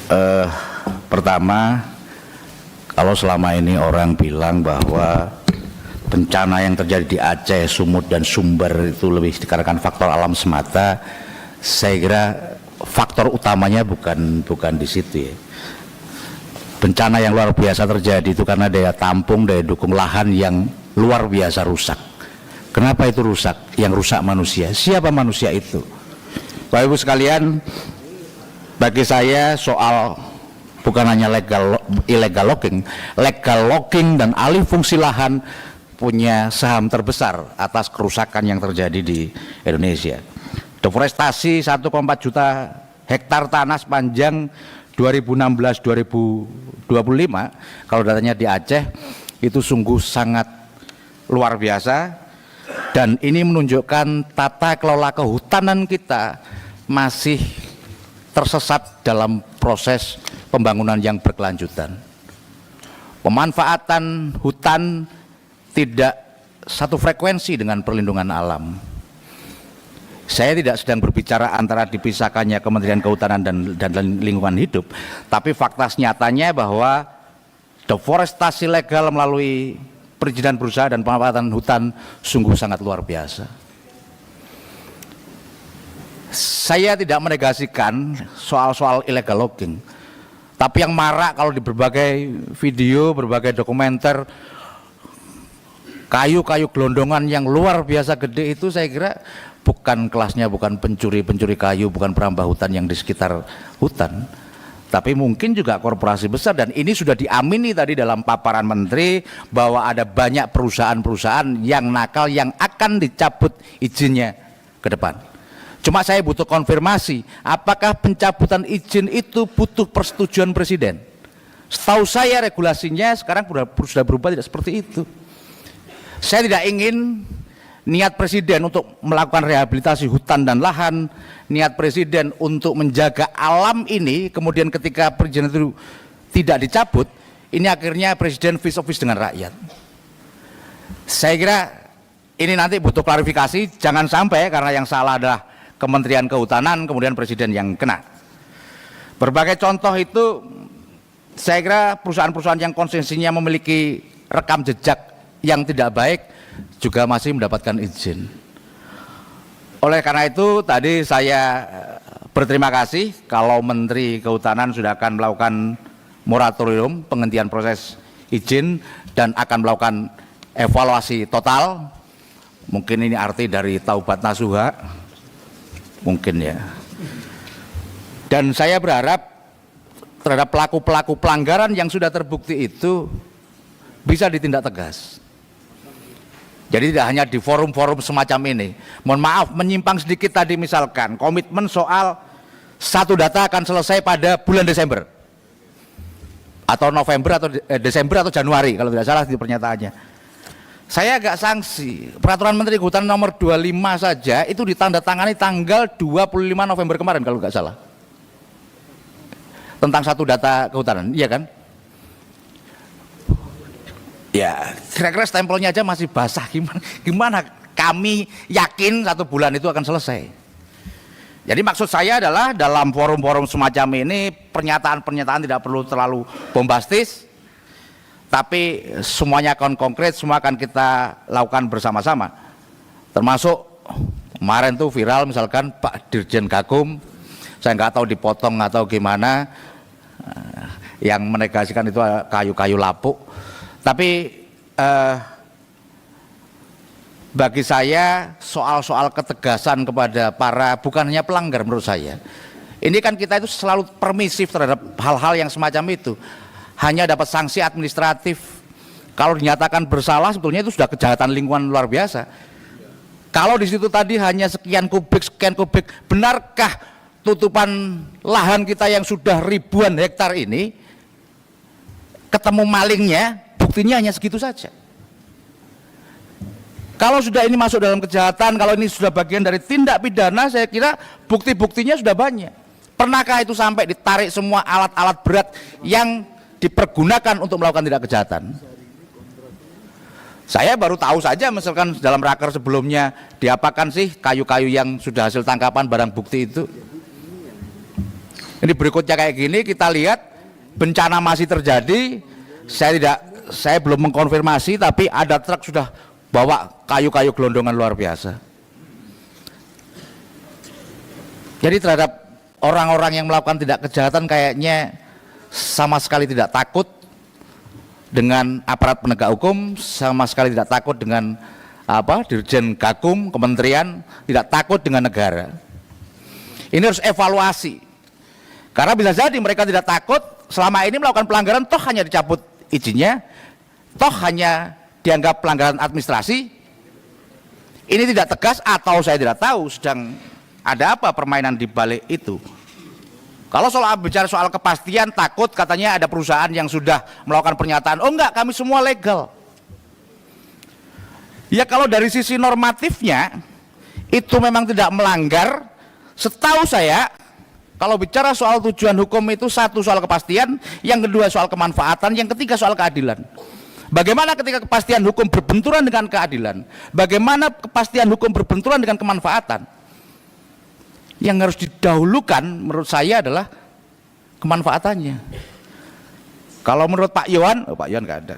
Eh, Pertama, kalau selama ini orang bilang bahwa bencana yang terjadi di Aceh, Sumut dan Sumber itu lebih dikarenakan faktor alam semata, saya kira faktor utamanya bukan di situ ya. Bencana yang luar biasa terjadi itu karena daya tampung, daya dukung lahan yang luar biasa rusak. Kenapa itu rusak? Yang rusak manusia. Siapa manusia itu? Bapak Ibu sekalian, bagi saya soal bukan hanya illegal logging dan alih fungsi lahan punya saham terbesar atas kerusakan yang terjadi di Indonesia. Deforestasi 1,4 juta hektar tanah sepanjang 2016-2025, kalau datanya di Aceh itu sungguh sangat luar biasa, dan ini menunjukkan tata kelola kehutanan kita masih tersesat dalam proses pembangunan yang berkelanjutan. Pemanfaatan hutan tidak satu frekuensi dengan perlindungan alam. Saya tidak sedang berbicara antara dipisahkannya Kementerian Kehutanan dan Lingkungan Hidup, tapi fakta nyatanya bahwa deforestasi legal melalui perizinan berusaha dan pemanfaatan hutan sungguh sangat luar biasa. Saya tidak menegasikan soal-soal illegal logging, tapi yang marak kalau di berbagai video, berbagai dokumenter, kayu-kayu gelondongan yang luar biasa gede itu, saya kira bukan kelasnya, bukan pencuri kayu, bukan perambah hutan yang di sekitar hutan, tapi mungkin juga korporasi besar. Dan ini sudah diamini tadi dalam paparan menteri bahwa ada banyak perusahaan-perusahaan yang nakal yang akan dicabut izinnya ke depan. Cuma saya butuh konfirmasi, apakah pencabutan izin itu butuh persetujuan presiden? Setahu saya regulasinya sekarang sudah berubah tidak seperti itu. Saya tidak ingin niat presiden untuk melakukan rehabilitasi hutan dan lahan, niat presiden untuk menjaga alam ini, kemudian ketika perizinan itu tidak dicabut, ini akhirnya presiden face to face dengan rakyat. Saya kira ini nanti butuh klarifikasi, jangan sampai karena yang salah adalah Kementerian Kehutanan, kemudian presiden yang kena. Berbagai contoh itu, saya kira perusahaan-perusahaan yang konsensinya memiliki rekam jejak yang tidak baik juga masih mendapatkan izin. Oleh karena itu tadi saya berterima kasih kalau Menteri Kehutanan sudah akan melakukan moratorium penghentian proses izin dan akan melakukan evaluasi total. Mungkin ini arti dari taubat nasuha, mungkin ya. Dan saya berharap terhadap pelaku-pelaku pelanggaran yang sudah terbukti itu bisa ditindak tegas. Jadi tidak hanya di forum-forum semacam ini. Mohon maaf menyimpang sedikit tadi, misalkan komitmen soal satu data akan selesai pada bulan Desember atau November atau Desember atau Januari kalau tidak salah di pernyataannya. Saya agak sanksi, peraturan Menteri Kehutanan nomor 25 saja itu ditandatangani tanggal 25 November kemarin kalau nggak salah, tentang satu data kehutanan, iya kan? Ya, kira-kira stempelnya aja masih basah, gimana kami yakin satu bulan itu akan selesai. Jadi maksud saya adalah dalam forum-forum semacam ini pernyataan-pernyataan tidak perlu terlalu bombastis, tapi semuanya akan konkret, semua akan kita lakukan bersama-sama. Termasuk kemarin tuh viral misalkan Pak Dirjen Gakum, saya nggak tahu dipotong atau gimana, yang menegasikan itu kayu-kayu lapuk. Tapi bagi saya soal-soal ketegasan kepada para bukan hanya pelanggar, menurut saya ini kan kita itu selalu permisif terhadap hal-hal yang semacam itu, hanya dapat sanksi administratif. Kalau dinyatakan bersalah sebetulnya itu sudah kejahatan lingkungan luar biasa. Kalau di situ tadi hanya sekian kubik, benarkah tutupan lahan kita yang sudah ribuan hektar ini ketemu malingnya, buktinya hanya segitu saja? Kalau sudah ini masuk dalam kejahatan, kalau ini sudah bagian dari tindak pidana, saya kira bukti-buktinya sudah banyak. Pernahkah itu sampai ditarik semua alat-alat berat yang dipergunakan untuk melakukan tindak kejahatan? Saya baru tahu saja misalkan dalam raker sebelumnya diapakan sih kayu-kayu yang sudah hasil tangkapan barang bukti itu. Ini berikutnya kayak gini, kita lihat bencana masih terjadi. Saya belum mengkonfirmasi, tapi ada truk sudah bawa kayu-kayu gelondongan luar biasa. Jadi terhadap orang-orang yang melakukan tindak kejahatan kayaknya sama sekali tidak takut dengan aparat penegak hukum, sama sekali tidak takut dengan Dirjen Gakum, kementerian, tidak takut dengan negara. Ini harus evaluasi. Karena bisa jadi mereka tidak takut, selama ini melakukan pelanggaran toh hanya dicabut izinnya, toh hanya dianggap pelanggaran administrasi. Ini tidak tegas atau saya tidak tahu sedang ada apa permainan di balik itu. Kalau bicara soal kepastian, takut katanya ada perusahaan yang sudah melakukan pernyataan, oh enggak, kami semua legal. Ya kalau dari sisi normatifnya itu memang tidak melanggar. Setahu saya kalau bicara soal tujuan hukum itu, satu soal kepastian, yang kedua soal kemanfaatan, yang ketiga soal keadilan. Bagaimana ketika kepastian hukum berbenturan dengan keadilan? Bagaimana kepastian hukum berbenturan dengan kemanfaatan? Yang harus didahulukan menurut saya adalah kemanfaatannya. Kalau menurut Pak Yohan, Pak Yohan nggak ada.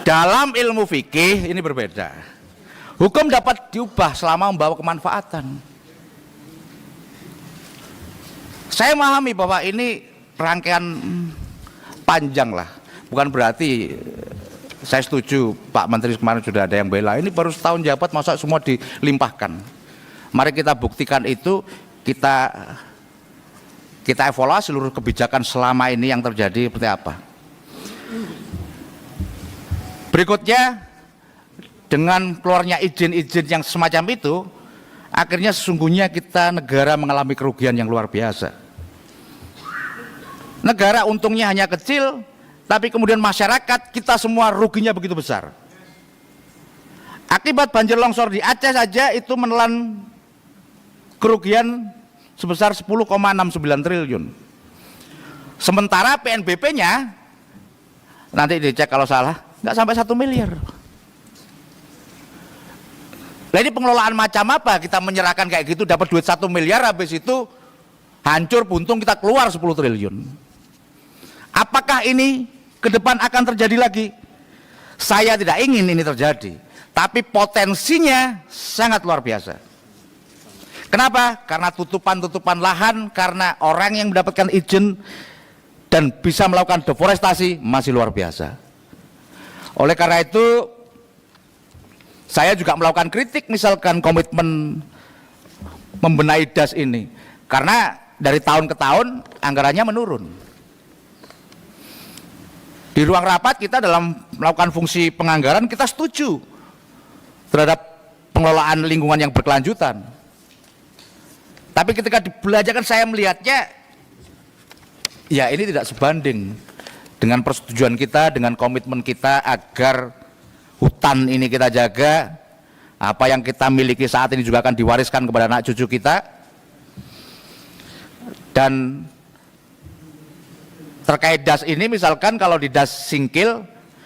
Dalam ilmu fikih ini berbeda. Hukum dapat diubah selama membawa kemanfaatan. Saya memahami bahwa ini rangkaian panjang lah. Bukan berarti saya setuju Pak Menteri kemarin sudah ada yang bela. Ini baru setahun jabat masa semua dilimpahkan. Mari kita buktikan itu, kita evaluasi seluruh kebijakan selama ini yang terjadi seperti apa. Berikutnya, dengan keluarnya izin-izin yang semacam itu, akhirnya sesungguhnya kita negara mengalami kerugian yang luar biasa. Negara untungnya hanya kecil, tapi kemudian masyarakat kita semua ruginya begitu besar. Akibat banjir longsor di Aceh saja itu menelan kerugian sebesar 10,69 triliun. Sementara PNBP-nya, nanti dicek kalau salah, nggak sampai 1 miliar. Nah ini pengelolaan macam apa? Kita menyerahkan kayak gitu dapat duit 1 miliar, habis itu hancur buntung kita keluar 10 triliun. Apakah ini ke depan akan terjadi lagi? Saya tidak ingin ini terjadi, tapi potensinya sangat luar biasa. Kenapa? Karena tutupan-tutupan lahan, karena orang yang mendapatkan izin dan bisa melakukan deforestasi masih luar biasa. Oleh karena itu saya juga melakukan kritik, misalkan komitmen membenahi DAS ini, karena dari tahun ke tahun anggarannya menurun. Di ruang rapat kita dalam melakukan fungsi penganggaran kita setuju terhadap pengelolaan lingkungan yang berkelanjutan. Tapi ketika dibelajarkan saya melihatnya, ya ini tidak sebanding dengan persetujuan kita, dengan komitmen kita agar hutan ini kita jaga, apa yang kita miliki saat ini juga akan diwariskan kepada anak cucu kita. Dan terkait DAS ini, misalkan kalau di DAS Singkil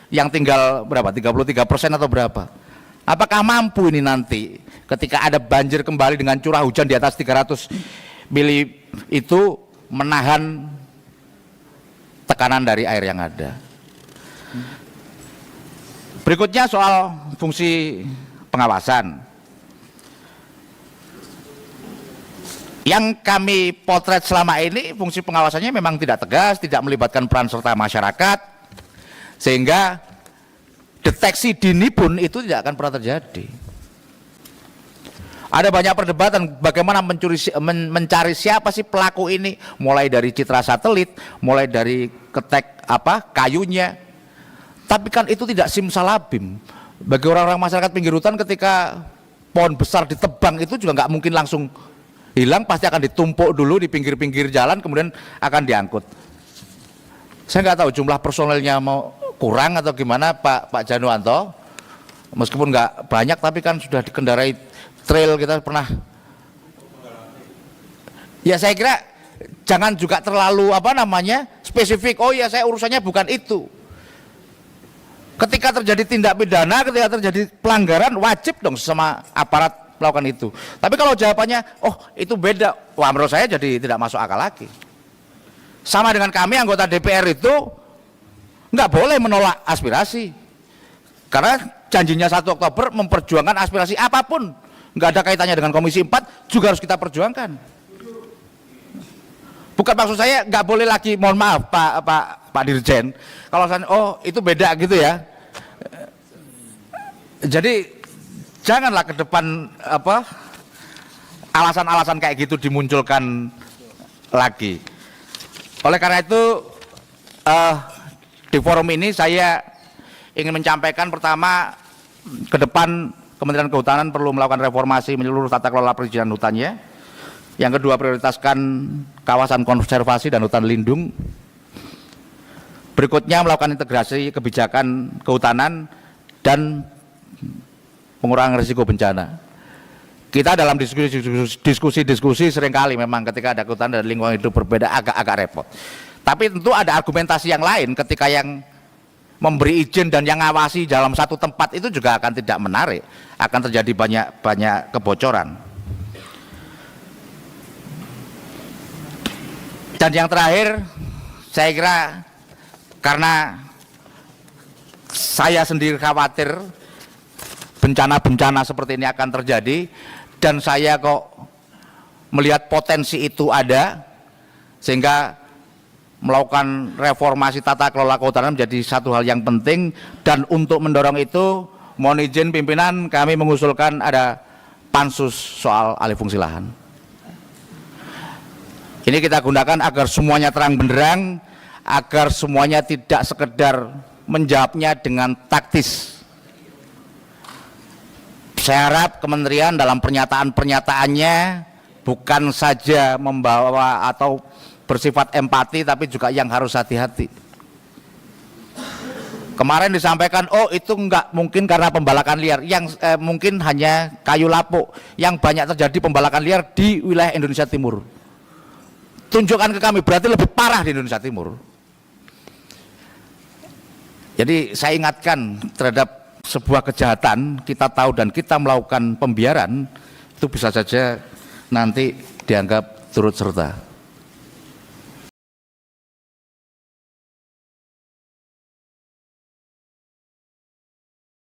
yang tinggal berapa, 33% atau berapa, apakah mampu ini nanti ketika ada banjir kembali dengan curah hujan di atas 300 mili itu menahan tekanan dari air yang ada. Berikutnya soal fungsi pengawasan. Yang kami potret selama ini fungsi pengawasannya memang tidak tegas, tidak melibatkan peran serta masyarakat, sehingga deteksi dini pun itu tidak akan pernah terjadi. Ada banyak perdebatan bagaimana mencari siapa sih pelaku ini, mulai dari citra satelit, mulai dari ketek kayunya. Tapi kan itu tidak simsalabim. Bagi orang-orang masyarakat pinggir hutan, ketika pohon besar ditebang itu juga nggak mungkin langsung hilang, pasti akan ditumpuk dulu di pinggir-pinggir jalan, kemudian akan diangkut. Saya nggak tahu jumlah personelnya mau kurang atau gimana Pak Januanto, meskipun nggak banyak tapi kan sudah dikendarai trail, kita pernah. Ya saya kira jangan juga terlalu spesifik, oh ya saya urusannya bukan itu. Ketika terjadi tindak pidana, ketika terjadi pelanggaran, wajib dong sama aparat melakukan itu. Tapi kalau jawabannya, oh itu beda, wah menurut saya jadi tidak masuk akal lagi. Sama dengan kami anggota DPR itu nggak boleh menolak aspirasi, karena janjinya 1 Oktober memperjuangkan aspirasi apapun, nggak ada kaitannya dengan Komisi 4 juga harus kita perjuangkan. Bukan maksud saya nggak boleh lagi, mohon maaf Pak Dirjen, kalau saya oh itu beda gitu ya. Jadi janganlah ke depan alasan-alasan kayak gitu dimunculkan lagi. Oleh karena itu di forum ini saya ingin menyampaikan, pertama, ke depan Kementerian Kehutanan perlu melakukan reformasi menyeluruh tata kelola perizinan hutannya. Yang kedua, prioritaskan kawasan konservasi dan hutan lindung. Berikutnya, melakukan integrasi kebijakan kehutanan dan pengurangan risiko bencana. Kita dalam diskusi seringkali memang ketika ada kehutanan dan lingkungan hidup berbeda agak repot. Tapi tentu ada argumentasi yang lain ketika yang memberi izin dan yang ngawasi dalam satu tempat itu juga akan tidak menarik, akan terjadi banyak kebocoran. Dan yang terakhir, saya kira karena saya sendiri khawatir bencana-bencana seperti ini akan terjadi, dan saya kok melihat potensi itu ada, sehingga melakukan reformasi tata kelola kehutanan menjadi satu hal yang penting. Dan untuk mendorong itu, mohon izin pimpinan, kami mengusulkan ada pansus soal alih fungsi lahan. Ini kita gunakan agar semuanya terang benderang, agar semuanya tidak sekedar menjawabnya dengan taktis. Saya harap kementerian dalam pernyataan-pernyataannya bukan saja membawa atau bersifat empati, tapi juga yang harus hati-hati. Kemarin disampaikan, oh itu enggak mungkin karena pembalakan liar, yang mungkin hanya kayu lapuk, yang banyak terjadi pembalakan liar di wilayah Indonesia Timur. Tunjukkan ke kami, berarti lebih parah di Indonesia Timur. Jadi saya ingatkan terhadap sebuah kejahatan, kita tahu dan kita melakukan pembiaran, itu bisa saja nanti dianggap turut serta.